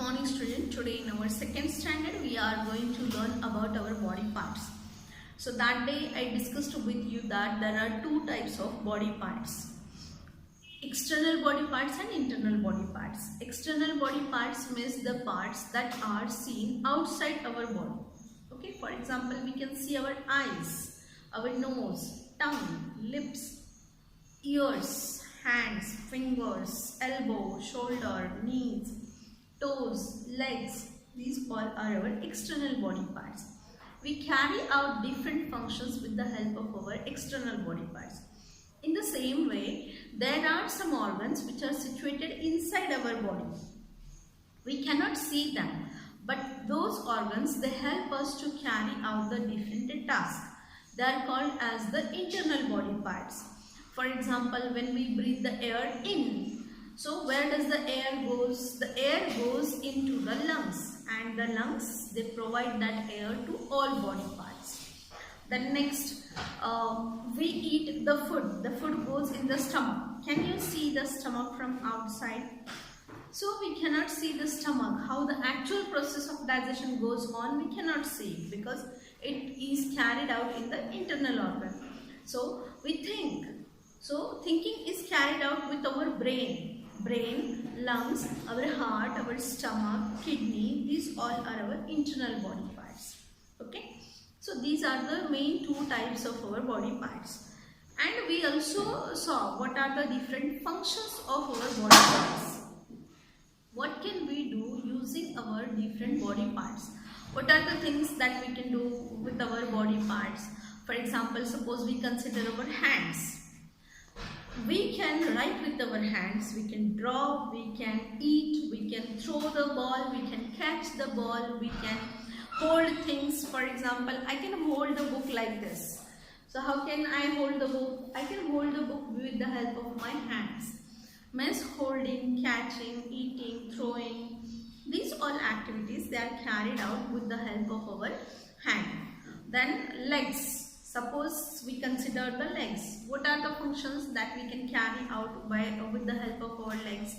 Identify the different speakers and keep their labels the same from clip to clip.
Speaker 1: morning student. Today in our second standard we are going to learn about our body parts. So that day I discussed with you that there are two types of body parts. External body parts and internal body parts. External body parts means the parts that are seen outside our body. Okay, for example, we can see our eyes, our nose, tongue, lips, ears, hands, fingers, elbow, shoulder, knees, toes, legs. These all are our external body parts. We carry out different functions with the help of our external body parts. In the same way, there are some organs which are situated inside our body. We cannot see them, but those organs, they help us to carry out the different tasks. They are called as the internal body parts. For example, when we breathe the air in, so where does the air goes? The air goes into the lungs, and the lungs, they provide that air to all body parts. Then next, we eat the food. The food goes in the stomach. Can you see the stomach from outside? So we cannot see the stomach. How the actual process of digestion goes on, we cannot see because it is carried out in the internal organ. So we think. So thinking is carried out with our brain. Brain, lungs, our heart, our stomach, kidney, these all are our internal body parts. Okay. So these are the main two types of our body parts. And we also saw what are the different functions of our body parts. What can we do using our different body parts? What are the things that we can do with our body parts? For example, suppose we consider our hands. We can write with our hands, we can draw, we can eat, we can throw the ball, we can catch the ball, we can hold things. For example, I can hold the book like this. So how can I hold the book? I can hold the book with the help of my hands. Means holding, catching, eating, throwing. These all activities, they are carried out with the help of our hand. Then legs. Suppose we consider the legs. What are the functions that we can carry out with the help of our legs?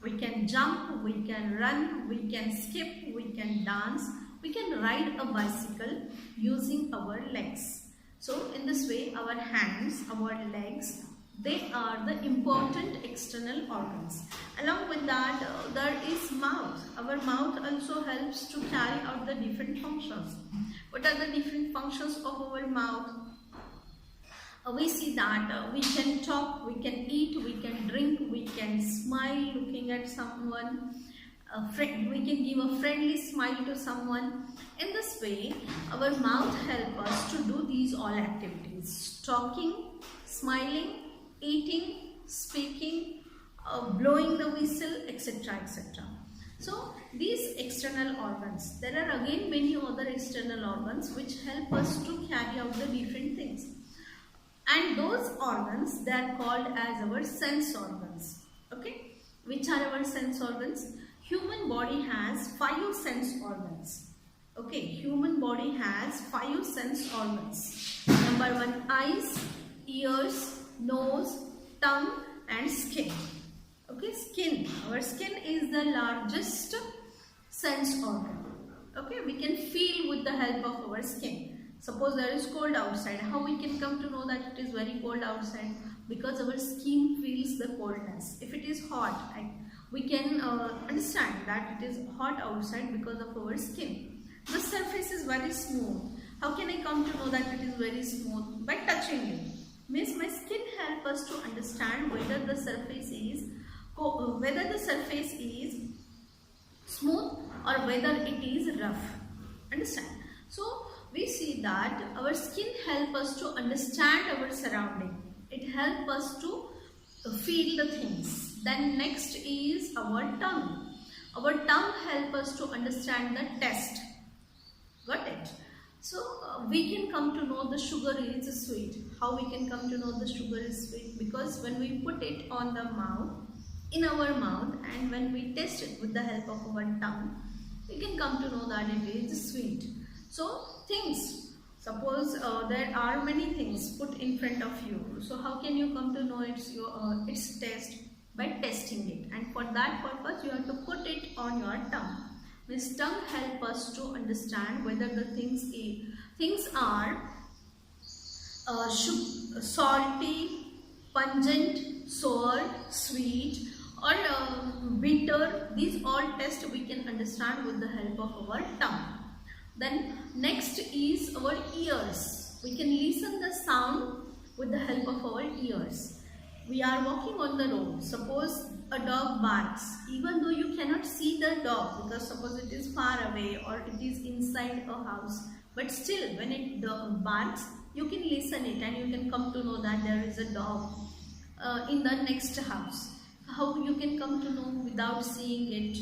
Speaker 1: We can jump, we can run, we can skip, we can dance, we can ride a bicycle using our legs. So in this way, our hands, our legs, they are the important external organs. Along with that, there is mouth. Our mouth also helps to carry out the different functions. What are the different functions of our mouth? We see that we can talk, we can eat, we can drink, we can smile looking at someone. We can give a friendly smile to someone. In this way, our mouth helps us to do these all activities. Talking, smiling, eating, speaking, blowing the whistle, etc. etc. So these external organs, there are again many other external organs which help us to carry out the different things. And those organs, they are called as our sense organs. Okay, which are our sense organs? Human body has 5 sense organs. Okay, human body has 5 sense organs. Number 1, eyes, ears, nose, tongue and skin. Okay, skin. Our skin is the largest sense organ. Okay, we can feel with the help of our skin. Suppose there is cold outside. How we can come to know that it is very cold outside? Because our skin feels the coldness. If it is hot, we can understand that it is hot outside because of our skin. The surface is very smooth. How can I come to know that it is very smooth? By touching it. Means my skin helps us to understand whether the surface is smooth or whether it is rough. Understand? So we see that our skin helps us to understand our surrounding. It helps us to feel the things. Then next is our tongue. Our tongue helps us to understand the taste. Got it? So we can come to know the sugar is sweet. How we can come to know the sugar is sweet? Because when we put it on the mouth, in our mouth, and when we taste it with the help of our tongue, we can come to know that it is sweet. So things, suppose there are many things put in front of you. So how can you come to know its taste? by testing it, and for that purpose you have to put it on your tongue. This tongue help us to understand whether the things are salty, pungent, sour, sweet, or bitter. These all tests we can understand with the help of our tongue. Then next is our ears. We can listen the sound with the help of our ears. We are walking on the road. Suppose a dog barks, even though you cannot see the dog because suppose it is far away or it is inside a house, but still when it barks, you can listen it and you can come to know that there is a dog in the next house. How you can come to know without seeing it?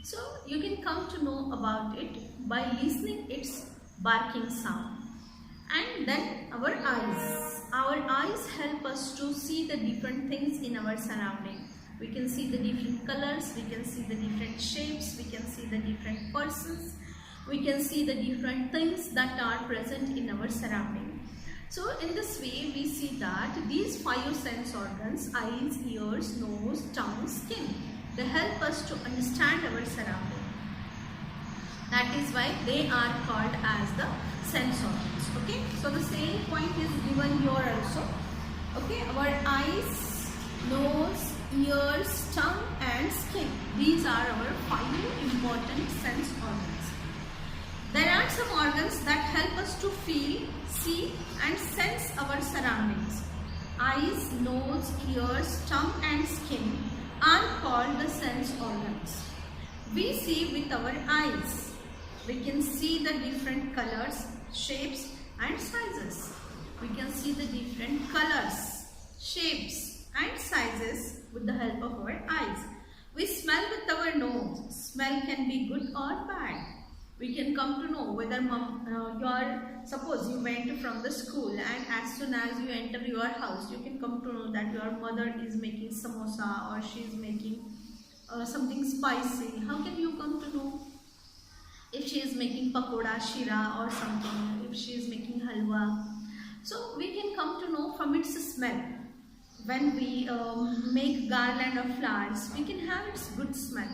Speaker 1: So you can come to know about it by listening its barking sound. And then our eyes. Our eyes help us to see the different things in our surrounding. We can see the different colors, we can see the different shapes, we can see the different persons, we can see the different things that are present in our surrounding. So in this way we see that these 5 sense organs, eyes, ears, nose, tongue, skin, they help us to understand our surrounding. That is why they are called as the sense organs. Okay, so the same point is given here also. Okay, our eyes, nose, ears, tongue and skin, these are our 5 important sense organs. There are some organs that help us to feel, see and sense our surroundings. Eyes, nose, ears, tongue and skin are called the sense organs. We see with our eyes. We can see the different colors, shapes and sizes. We can see the different colors, shapes and sizes with the help of our eyes. We smell with our nose. Smell can be good or bad. We can come to know whether suppose you went from the school and as soon as you enter your house, you can come to know that your mother is making samosa or she is making something spicy. How can you come to know? If she is making pakoda, shira or something, if she is making halwa. So we can come to know from its smell. When we make garland of flowers, we can have its good smell.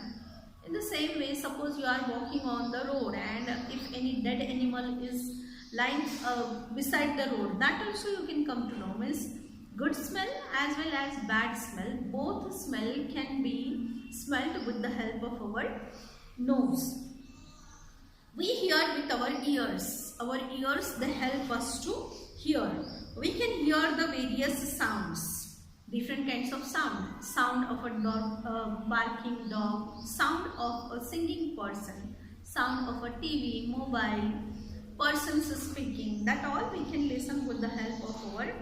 Speaker 1: In the same way, suppose you are walking on the road and if any dead animal is lying beside the road, that also you can come to know. Means good smell as well as bad smell. Both smell can be smelled with the help of our nose. We hear with our ears. Our ears, they help us to hear. We can hear the various sounds, different kinds of sound. Sound of a dog, barking dog, sound of a singing person, sound of a TV, mobile, persons speaking. That all we can listen with the help of our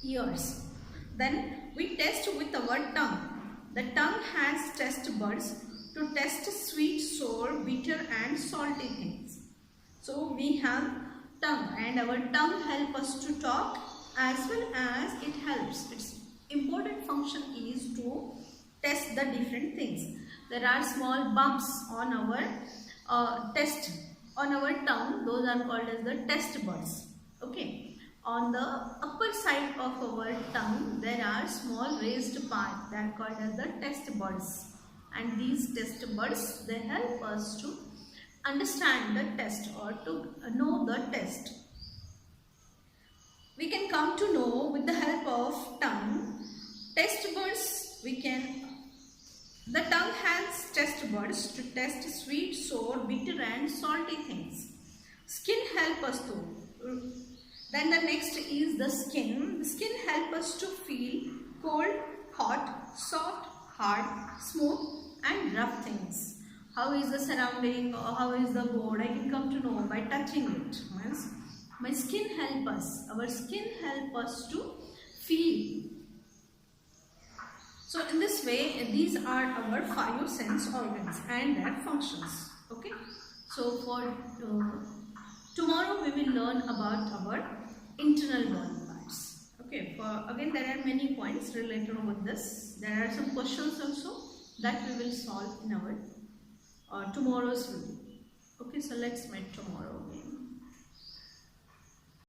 Speaker 1: ears. Then we test with our tongue. The tongue has taste buds to test sweet, sour, bitter and salty things. So we have tongue and our tongue helps us to talk as well as it helps. Its important function is to test the different things. There are small bumps on our on our tongue. Those are called as the taste buds. Okay. On the upper side of our tongue, there are small raised parts that are called as the taste buds. And these taste buds, they help us to understand the taste or to know the taste. We can come to know with the help of tongue. Taste buds, the tongue has taste buds to taste sweet, sour, bitter and salty things. Skin help us to. Then the next is the skin. The skin help us to feel cold, hot, soft, hard, smooth and rough things. How is the surrounding or how is the board? I can come to know by touching it. My skin help us. Our skin help us to feel. So in this way, these are our 5 sense organs and their functions. Okay. So for tomorrow we will learn about our internal body parts. Okay. Again, there are many points related with this. There are some questions also that we will solve in our tomorrow's video. Okay, so let's meet tomorrow again.